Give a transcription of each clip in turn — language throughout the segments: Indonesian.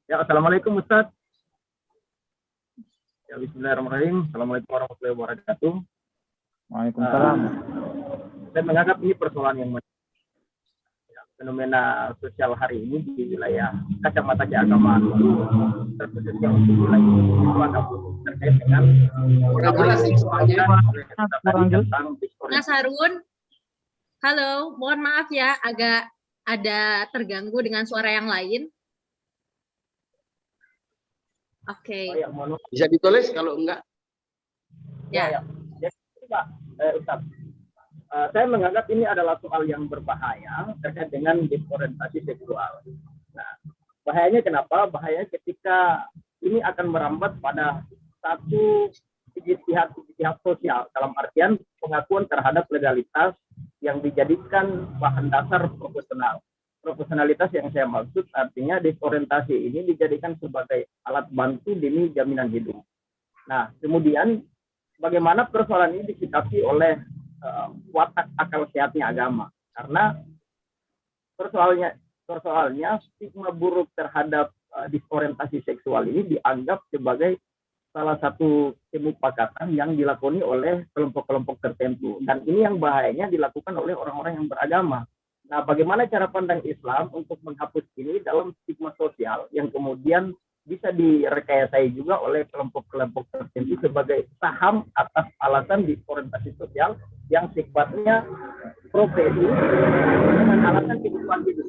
Ya, assalamualaikum Ustaz. Ya, bismillahirrahmanirrahim. Assalamualaikum warahmatullahi wabarakatuh. Waalaikumsalam. Saya menganggap ini persoalan yang fenomena sosial hari ini di wilayah kacamata keagamaan itu terkhususnya untuk wilayah terkait dengan Mas Harun, halo, mohon maaf ya, agak ada terganggu dengan suara yang lain. Oke. Bisa ditulis kalau enggak? Ya. Ustaz, saya menganggap ini adalah soal yang berbahaya terkait dengan disorientasi seksual. Nah, bahayanya kenapa? Bahaya ketika ini akan merambat pada satu ijtihad sosial, dalam artian pengakuan terhadap legalitas yang dijadikan bahan dasar profesional. Profesionalitas yang saya maksud artinya disorientasi ini dijadikan sebagai alat bantu demi jaminan hidup. Nah, kemudian bagaimana persoalan ini disikapi oleh watak akal sehatnya agama? Karena persoalnya stigma buruk terhadap disorientasi seksual ini dianggap sebagai salah satu kemupakatan yang dilakoni oleh kelompok-kelompok tertentu, dan ini yang bahayanya dilakukan oleh orang-orang yang beragama. Nah, bagaimana cara pandang Islam untuk menghapus ini dalam stigma sosial yang kemudian bisa direkayasai juga oleh kelompok-kelompok tertentu sebagai saham atas alasan disorientasi sosial yang sifatnya profesi dengan alasan kehidupan hidup.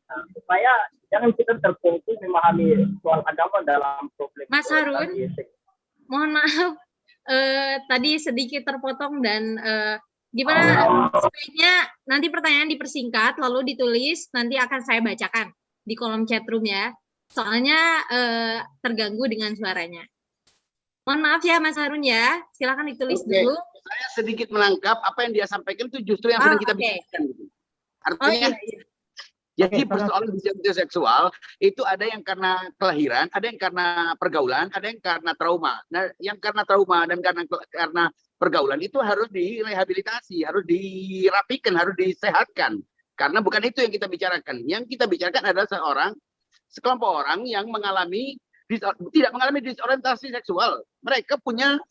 Nah, supaya jangan kita terfokus memahami soal agama dalam problem. Mas Harun, mohon maaf, tadi sedikit terpotong dan gimana sebaiknya nanti pertanyaan dipersingkat lalu ditulis, nanti akan saya bacakan di kolom chat room ya. Soalnya terganggu dengan suaranya. Mohon maaf ya Mas Harun ya, silakan ditulis dulu. Saya sedikit menangkap apa yang dia sampaikan itu justru yang sedang kita bicarakan. Artinya, jadi persoalan disorientasi seksual itu ada yang karena kelahiran, ada yang karena pergaulan, ada yang karena trauma. Nah, yang karena trauma dan karena pergaulan itu harus direhabilitasi, harus dirapikan, harus disehatkan. Karena bukan itu yang kita bicarakan. Yang kita bicarakan adalah sekelompok orang yang tidak mengalami disorientasi seksual. Mereka punya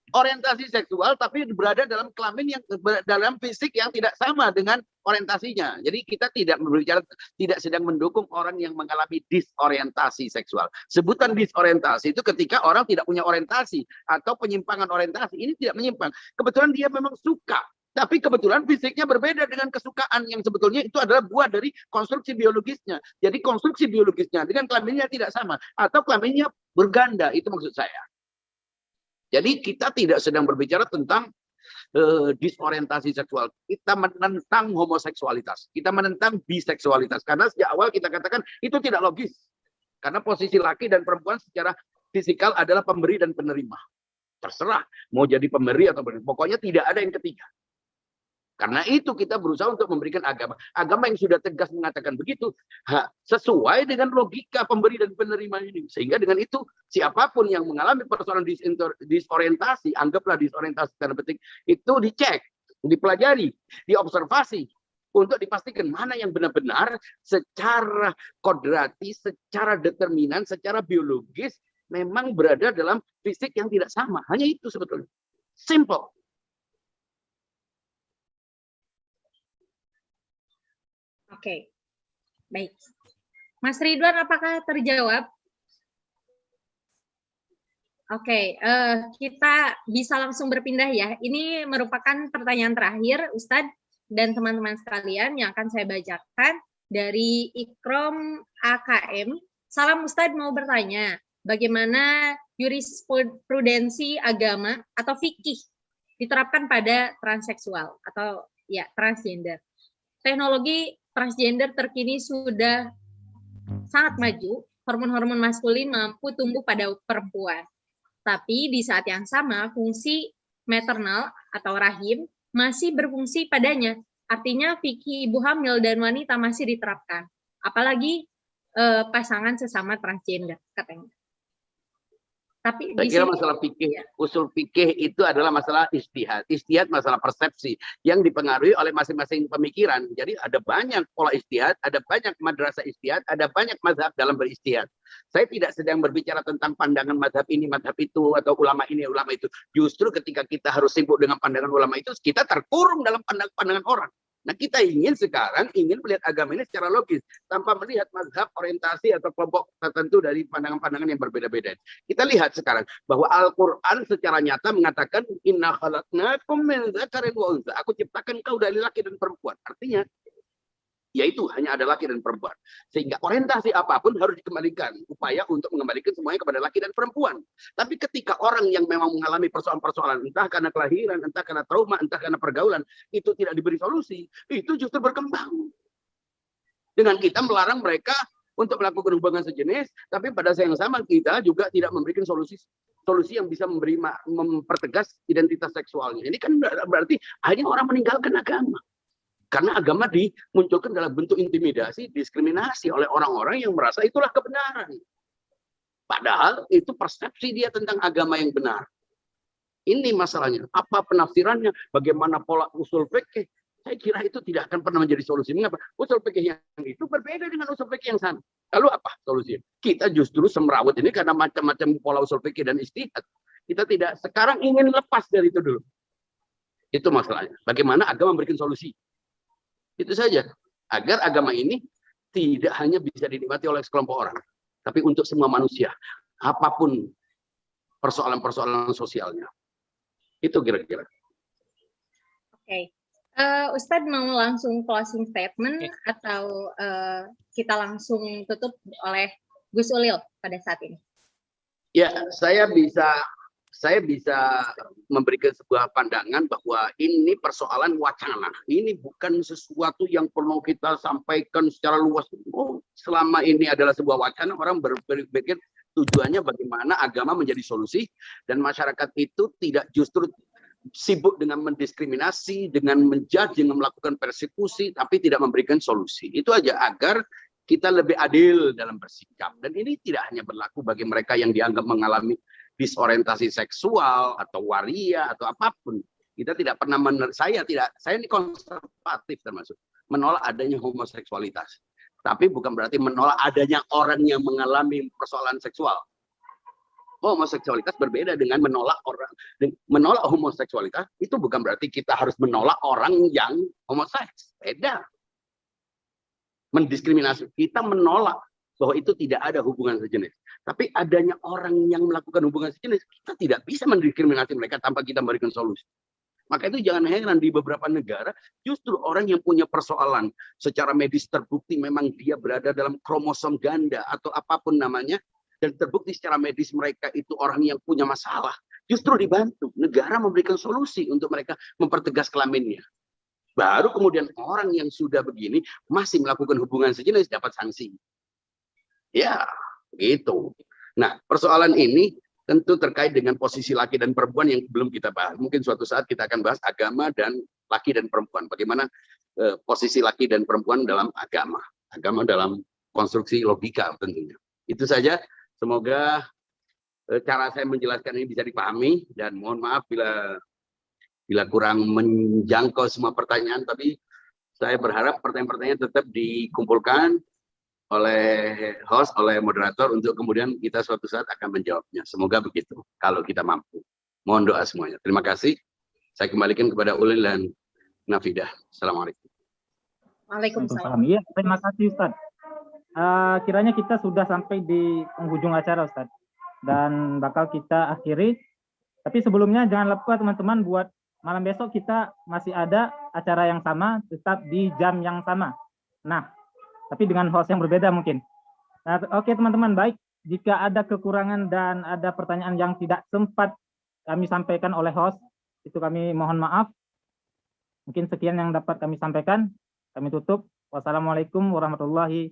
orientasi seksual tapi berada dalam kelamin yang dalam fisik yang tidak sama dengan orientasinya. Jadi kita tidak sedang mendukung orang yang mengalami disorientasi seksual. Sebutan disorientasi itu ketika orang tidak punya orientasi atau penyimpangan orientasi. Ini tidak menyimpang. Kebetulan dia memang suka, tapi kebetulan fisiknya berbeda dengan kesukaan yang sebetulnya itu adalah buah dari konstruksi biologisnya. Jadi konstruksi biologisnya dengan kelaminnya tidak sama atau kelaminnya berganda, itu maksud saya. Jadi kita tidak sedang berbicara tentang disorientasi seksual. Kita menentang homoseksualitas. Kita menentang biseksualitas. Karena sejak awal kita katakan itu tidak logis. Karena posisi laki dan perempuan secara fisikal adalah pemberi dan penerima. Terserah mau jadi pemberi atau penerima. Pokoknya tidak ada yang ketiga. Karena itu kita berusaha untuk memberikan agama. Agama yang sudah tegas mengatakan begitu, sesuai dengan logika pemberi dan penerima ini. Sehingga dengan itu, siapapun yang mengalami persoalan disorientasi, anggaplah disorientasi tanda petik, itu dicek, dipelajari, diobservasi, untuk dipastikan mana yang benar-benar secara kodrati, secara determinan, secara biologis, memang berada dalam fisik yang tidak sama. Hanya itu sebetulnya. Simple. Oke, baik. Mas Ridwan, apakah terjawab? Oke, kita bisa langsung berpindah ya. Ini merupakan pertanyaan terakhir, Ustadz dan teman-teman sekalian yang akan saya bacakan dari Ikrom AKM. Salam Ustadz, mau bertanya, bagaimana jurisprudensi agama atau fikih diterapkan pada transseksual atau ya transgender? Teknologi transgender terkini sudah sangat maju, hormon-hormon maskulin mampu tumbuh pada perempuan. Tapi di saat yang sama, fungsi maternal atau rahim masih berfungsi padanya. Artinya fikih ibu hamil dan wanita masih diterapkan. Apalagi pasangan sesama transgender, katanya. Tapi Saya di kira sini masalah fikih, usul fikih itu adalah masalah istihad. Istihad masalah persepsi yang dipengaruhi oleh masing-masing pemikiran. Jadi ada banyak pola istihad, ada banyak madrasah istihad, ada banyak mazhab dalam beristihad. Saya tidak sedang berbicara tentang pandangan mazhab ini, mazhab itu, atau ulama ini, ulama itu. Justru ketika kita harus sibuk dengan pandangan ulama itu, kita terkurung dalam pandangan orang. Nah, kita sekarang ingin melihat agama ini secara logis, tanpa melihat mazhab, orientasi, atau kelompok tertentu dari pandangan-pandangan yang berbeda-beda. Kita lihat sekarang bahwa Al-Quran secara nyata mengatakan, Inna khalaqnakum min dzakarin wa untha. Aku ciptakan kau dari laki dan perempuan. Artinya, yaitu hanya ada laki dan perempuan. Sehingga orientasi apapun harus dikembalikan. Upaya untuk mengembalikan semuanya kepada laki dan perempuan. Tapi ketika orang yang memang mengalami persoalan-persoalan, entah karena kelahiran, entah karena trauma, entah karena pergaulan, itu tidak diberi solusi, itu justru berkembang. Dengan kita melarang mereka untuk melakukan hubungan sejenis, tapi pada saat yang sama kita juga tidak memberikan solusi yang bisa mempertegas identitas seksualnya. Ini kan berarti hanya orang meninggalkan agama. Karena agama dimunculkan dalam bentuk intimidasi, diskriminasi oleh orang-orang yang merasa itulah kebenaran. Padahal itu persepsi dia tentang agama yang benar. Ini masalahnya. Apa penafsirannya? Bagaimana pola usul fikih? Saya kira itu tidak akan pernah menjadi solusi. Mengapa? Usul fikih yang itu berbeda dengan usul fikih yang sana. Lalu apa solusinya? Kita justru semrawut ini karena macam-macam pola usul fikih dan istihad. Kita tidak sekarang ingin lepas dari itu dulu. Itu masalahnya. Bagaimana agama memberikan solusi? Itu saja. Agar agama ini tidak hanya bisa dinikmati oleh sekelompok orang, tapi untuk semua manusia. Apapun persoalan-persoalan sosialnya. Itu kira-kira. Oke. Ustadz mau langsung closing statement atau kita langsung tutup oleh Gus Ulil pada saat ini? Ya, saya bisa memberikan sebuah pandangan bahwa ini persoalan wacana. Ini bukan sesuatu yang perlu kita sampaikan secara luas. Oh, selama ini adalah sebuah wacana, orang berpikir tujuannya bagaimana agama menjadi solusi dan masyarakat itu tidak justru sibuk dengan mendiskriminasi, dengan menjudge, dengan melakukan persekusi, tapi tidak memberikan solusi. Itu aja agar kita lebih adil dalam bersikap. Dan ini tidak hanya berlaku bagi mereka yang dianggap mengalami disorientasi seksual atau waria atau apapun. Kita tidak pernah saya ini konservatif termasuk menolak adanya homoseksualitas. Tapi bukan berarti menolak adanya orang yang mengalami persoalan seksual. Homoseksualitas berbeda dengan menolak homoseksualitas. Itu bukan berarti kita harus menolak orang yang homoseks. Beda. Mendiskriminasi. Kita menolak bahwa itu tidak ada hubungan sejenis. Tapi adanya orang yang melakukan hubungan sejenis, kita tidak bisa mendiskriminasi mereka tanpa kita memberikan solusi. Maka itu jangan heran di beberapa negara, justru orang yang punya persoalan secara medis terbukti memang dia berada dalam kromosom ganda atau apapun namanya, dan terbukti secara medis mereka itu orang yang punya masalah, justru dibantu. Negara memberikan solusi untuk mereka mempertegas kelaminnya. Baru kemudian orang yang sudah begini masih melakukan hubungan sejenis dapat sanksi. Ya, begitu. Nah, persoalan ini tentu terkait dengan posisi laki dan perempuan yang belum kita bahas. Mungkin suatu saat kita akan bahas agama dan laki dan perempuan. Bagaimana posisi laki dan perempuan dalam agama. Agama dalam konstruksi logika tentunya. Itu saja. Semoga cara saya menjelaskan ini bisa dipahami. Dan mohon maaf bila kurang menjangkau semua pertanyaan. Tapi saya berharap pertanyaan-pertanyaan tetap dikumpulkan oleh host, oleh moderator untuk kemudian kita suatu saat akan menjawabnya. Semoga begitu, kalau kita mampu. Mohon doa semuanya. Terima kasih. Saya kembalikan kepada Ulil dan Nafidah. Assalamualaikum. Waalaikumsalam. Iya, terima kasih Ustaz. Kiranya kita sudah sampai di penghujung acara Ustaz. Dan bakal kita akhiri. Tapi sebelumnya jangan lupa teman-teman buat malam besok kita masih ada acara yang sama, tetap di jam yang sama. Nah, tapi dengan host yang berbeda mungkin. Nah, oke teman-teman, baik. Jika ada kekurangan dan ada pertanyaan yang tidak sempat kami sampaikan oleh host, itu kami mohon maaf. Mungkin sekian yang dapat kami sampaikan. Kami tutup. Wassalamualaikum warahmatullahi wabarakatuh.